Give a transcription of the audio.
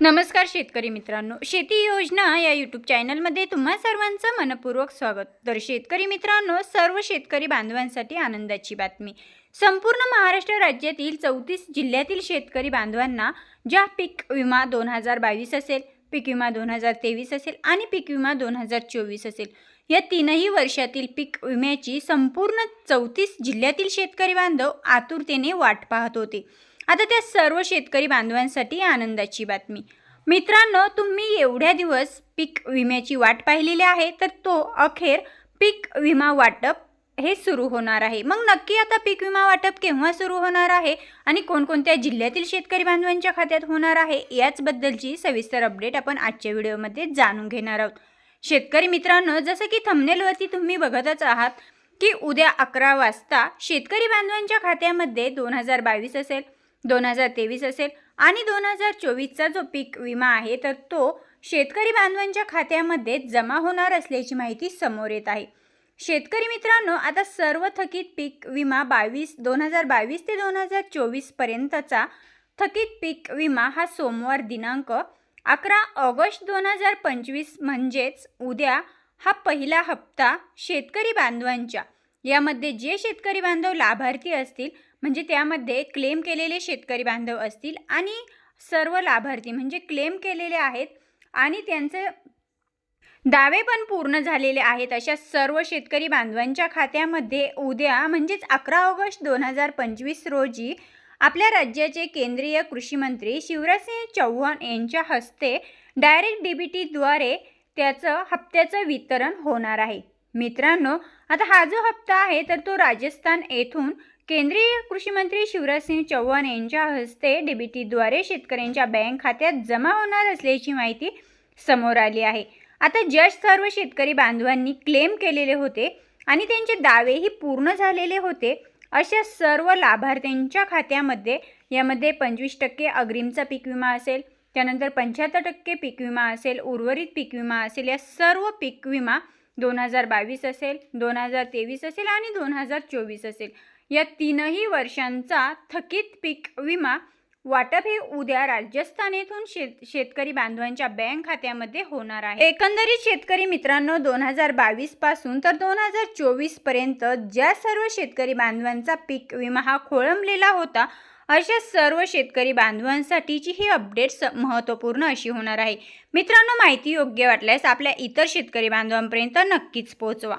नमस्कार शेतकरी मित्रांनो, शेती योजना या यूट्यूब चॅनलमध्ये तुम्हा सर्वांचं मनपूर्वक स्वागत। तर शेतकरी मित्रांनो, सर्व शेतकरी बांधवांसाठी आनंदाची बातमी। संपूर्ण महाराष्ट्र राज्यातील 34 जिल्ह्यातील शेतकरी बांधवांना ज्या पीक विमा 2022 असेल, पीक विमा 2023 असेल आणि पीक विमा 2024 असेल, या तीनही वर्षातील पीक विम्याची संपूर्ण 34 जिल्ह्यातील शेतकरी बांधव आतुरतेने वाट पाहत होते। आता त्या सर्व शेतकरी बांधवांसाठी आनंदाची बातमी। मित्रांनो, तुम्ही एवढ्या दिवस पीक विम्याची वाट पाहिलेली आहे, तर तो अखेर पीक विमा वाटप हे सुरू होणार आहे। मग नक्की आता पीक विमा वाटप केव्हा सुरू होणार आहे आणि कोणकोणत्या जिल्ह्यातील शेतकरी बांधवांच्या खात्यात होणार आहे, याचबद्दलची सविस्तर अपडेट आपण आजच्या व्हिडिओमध्ये जाणून घेणार आहोत। शेतकरी मित्रांनो, जसं की थंबनेलवरती तुम्ही बघतच आहात की उद्या 11 वाजता शेतकरी बांधवांच्या खात्यामध्ये 2022 असेल, 2023 असेल आणि 2024चा जो पीक विमा आहे, तर तो शेतकरी बांधवांच्या खात्यामध्ये जमा होणार असल्याची माहिती समोर येत आहे। शेतकरी मित्रांनो, आता सर्व थकीत पीक विमा 2022 ते 2024 पर्यंतचा थकीत पीक विमा हा सोमवार दिनांक 11 ऑगस्ट 2025 म्हणजेच उद्या हा पहिला हप्ता शेतकरी बांधवांच्या, यामध्ये जे शेतकरी बांधव लाभार्थी असतील, म्हणजे त्यामध्ये क्लेम केलेले शेतकरी बांधव असतील आणि सर्व लाभार्थी म्हणजे क्लेम केलेले आहेत आणि त्यांचे दावे पण पूर्ण झालेले आहेत, अशा सर्व शेतकरी बांधवांच्या खात्यामध्ये उद्या म्हणजेच 11 ऑगस्ट 2025 रोजी आपल्या राज्याचे केंद्रीय कृषी मंत्री शिवराजसिंह चौहान यांच्या हस्ते डायरेक्ट डीबीटीद्वारे त्याचं हप्त्याचं वितरण होणार आहे। मित्रांनो, आता हा जो हप्ता आहे, तर तो राजस्थान येथून केंद्रीय कृषी मंत्री शिवराजसिंह चौहान यांच्या हस्ते डीबीटीद्वारे शेतकऱ्यांच्या बँक खात्यात जमा होणार असल्याची माहिती समोर आली आहे। आता ज्या सर्व शेतकरी बांधवांनी क्लेम केलेले होते आणि त्यांचे दावेही पूर्ण झालेले होते, अशा सर्व लाभार्थ्यांच्या खात्यामध्ये यामध्ये 25% अग्रिमचा पीक विमा असेल, त्यानंतर 75% पीक विमा असेल, उर्वरित पीक विमा असेल, या सर्व पीक विमा 2022 असेल, 2023 असेल आणि 2024 असेल, या तीनही वर्षांचा थकीत पीक विमा वाटप हे उद्या राजस्थान येथून शेतकरी बांधवांच्या बँक खात्यामध्ये होणार आहे। एकंदरीत शेतकरी मित्रांनो, 2022 पासून तर 2024 पर्यंत ज्या सर्व शेतकरी बांधवांचा पीक विमा हा खोळंबलेला होता, अशा सर्व शेतकरी बांधवांसाठीची ही अपडेट महत्त्वपूर्ण अशी होणार आहे। मित्रांनो, माहिती योग्य वाटल्यास आपल्या इतर शेतकरी बांधवांपर्यंत नक्कीच पोहोचवा।